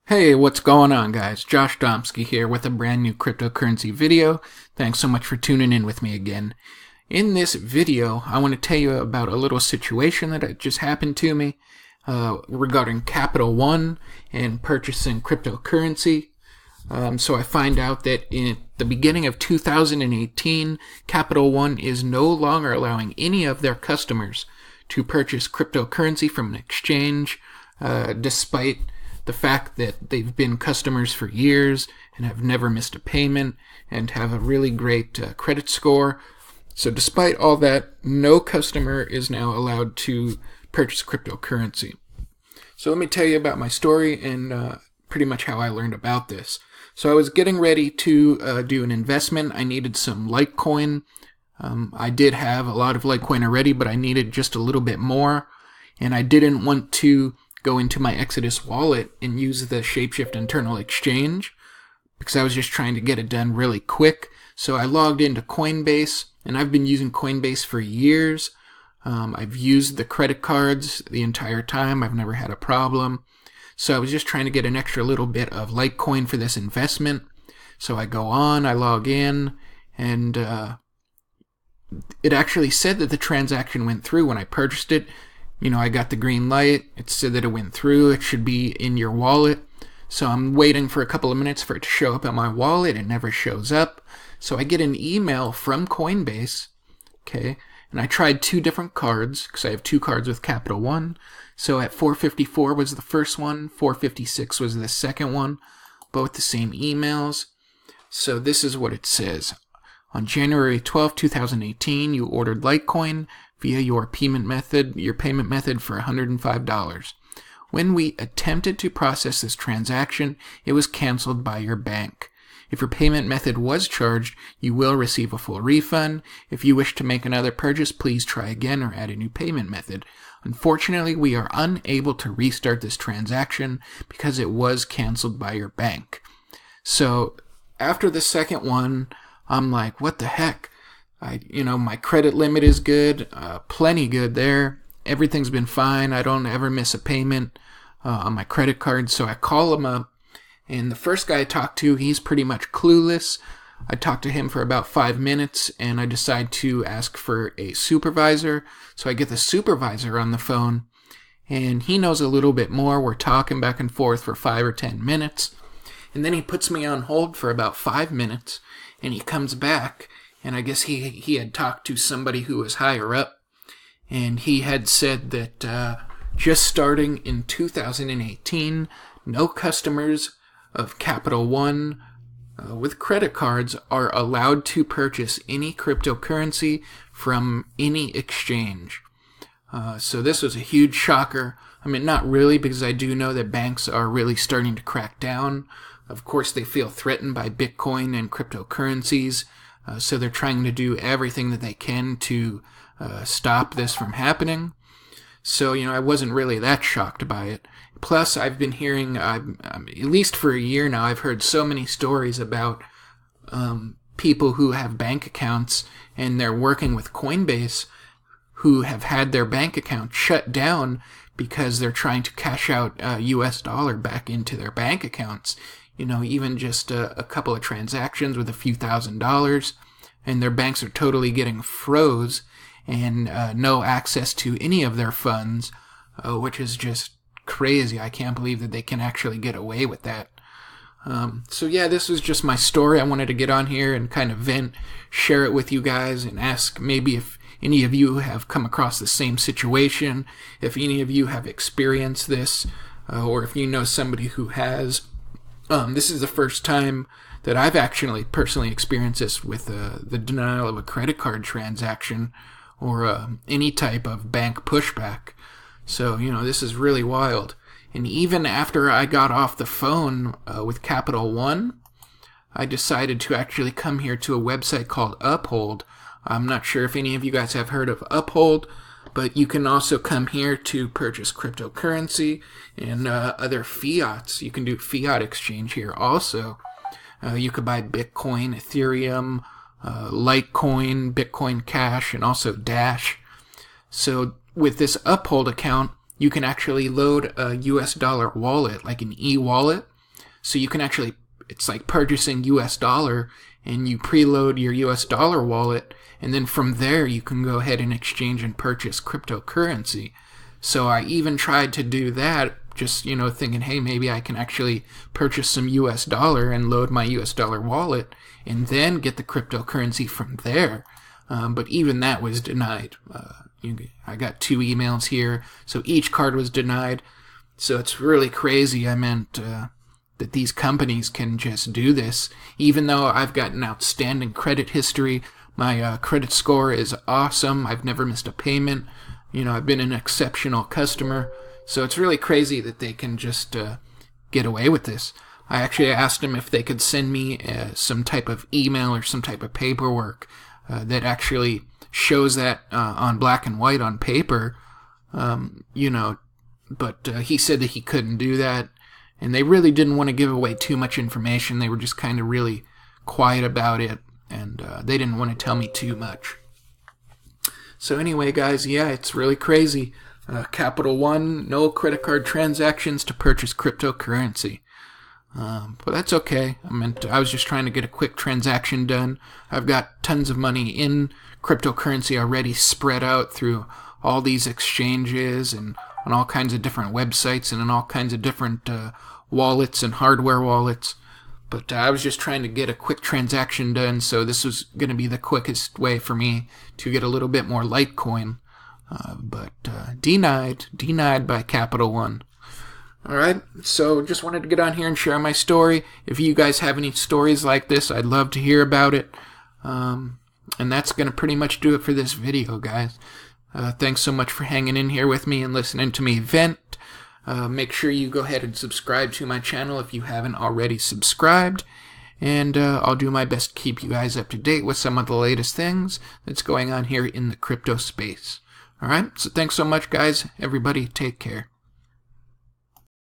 Hey, what's going on, guys? Josh Domsky here with a brand new cryptocurrency video. Thanks so much for tuning in with me again. In this video, I want to tell you about a little situation that just happened to me regarding Capital One and purchasing cryptocurrency. So I find out that in the beginning of 2018, Capital One is no longer allowing any of their customers to purchase cryptocurrency from an exchange, despite the fact that they've been customers for years and have never missed a payment and have a really great credit score. So despite all that, no customer is now allowed to purchase cryptocurrency. So let me tell you about my story and pretty much how I learned about this. So I was getting ready to do an investment. I needed some Litecoin. I did have a lot of Litecoin already, but I needed just a little bit more. And I didn't want to go into my Exodus wallet and use the Shapeshift internal exchange because I was just trying to get it done really quick. So I logged into Coinbase, and I've been using Coinbase for years. I've used the credit cards the entire time. I've never had a problem. So I was just trying to get an extra little bit of Litecoin for this investment. So I go on, I log in, and it actually said that the transaction went through when I purchased it. You know, I got the green light. It said that it went through. It should be in your wallet. So I'm waiting for a couple of minutes for it to show up in my wallet. It never shows up. So I get an email from Coinbase. Okay. And I tried two different cards because I have two cards with Capital One. So at 454 was the first one. 456 was the second one. Both the same emails. So this is what it says. On January 12, 2018, you ordered Litecoin via your payment method for $105. When we attempted to process this transaction, it was canceled by your bank. If your payment method was charged, you will receive a full refund. If you wish to make another purchase, please try again or add a new payment method. Unfortunately, we are unable to restart this transaction because it was canceled by your bank. So after the second one, I'm like, what the heck? My credit limit is good, plenty good there. Everything's been fine. I don't ever miss a payment on my credit card. So I call him up, and the first guy I talked to, he's pretty much clueless. I talked to him for about 5 minutes, and I decide to ask for a supervisor. So I get the supervisor on the phone, and he knows a little bit more. We're talking back and forth for 5 or 10 minutes, and then he puts me on hold for about 5 minutes, and he comes back. And I guess he had talked to somebody who was higher up, and he had said that just starting in 2018, no customers of Capital One with credit cards are allowed to purchase any cryptocurrency from any exchange. So this was a huge shocker. I mean, not really, because I do know that banks are really starting to crack down. Of course, they feel threatened by Bitcoin and cryptocurrencies. So they're trying to do everything that they can to stop this from happening. So, I wasn't really that shocked by it. Plus, I've been hearing, at least for a year now, I've heard so many stories about people who have bank accounts and they're working with Coinbase who have had their bank account shut down because they're trying to cash out US dollar back into their bank accounts. Even just a couple of transactions with a few $1,000s, and their banks are totally getting froze and no access to any of their funds, which is just crazy. I can't believe that they can actually get away with that. So yeah, this was just my story. I wanted to get on here and kind of vent, share it with you guys, and ask maybe if any of you have come across the same situation, if any of you have experienced this, or if you know somebody who has. This is the first time that I've actually personally experienced this with the denial of a credit card transaction or any type of bank pushback. So, this is really wild. And even after I got off the phone with Capital One, I decided to actually come here to a website called Uphold. I'm not sure if any of you guys have heard of Uphold, but you can also come here to purchase cryptocurrency and other fiats. You can do fiat exchange here also. You could buy Bitcoin, Ethereum, Litecoin, Bitcoin Cash, and also Dash. So with this Uphold account, you can actually load a US dollar wallet, like an e-wallet, So you can actually, it's like purchasing US dollar, and you preload your US dollar wallet, and then from there you can go ahead and exchange and purchase cryptocurrency. So I even tried to do that, just, thinking, hey, maybe I can actually purchase some US dollar and load my US dollar wallet and then get the cryptocurrency from there. But even that was denied. I got 2 emails here, so each card was denied. So it's really crazy. I meant that these companies can just do this. Even though I've got an outstanding credit history, my credit score is awesome. I've never missed a payment. I've been an exceptional customer. So it's really crazy that they can just get away with this. I actually asked them if they could send me some type of email or some type of paperwork that actually shows that on black and white on paper, but he said that he couldn't do that, and they really didn't want to give away too much information. They were just kind of really quiet about it, and they didn't want to tell me too much. So anyway, guys, yeah, it's really crazy. Capital One, no credit card transactions to purchase cryptocurrency. But that's okay. I was just trying to get a quick transaction done. I've got tons of money in cryptocurrency already spread out through all these exchanges and on all kinds of different websites and in all kinds of different wallets and hardware wallets. But I was just trying to get a quick transaction done, so this was going to be the quickest way for me to get a little bit more Litecoin. But denied by Capital One. Alright, so just wanted to get on here and share my story. If you guys have any stories like this, I'd love to hear about it. And that's going to pretty much do it for this video, guys. Thanks so much for hanging in here with me and listening to me vent. Make sure you go ahead and subscribe to my channel if you haven't already subscribed. And I'll do my best to keep you guys up to date with some of the latest things that's going on here in the crypto space. Alright, so thanks so much, guys. Everybody, take care.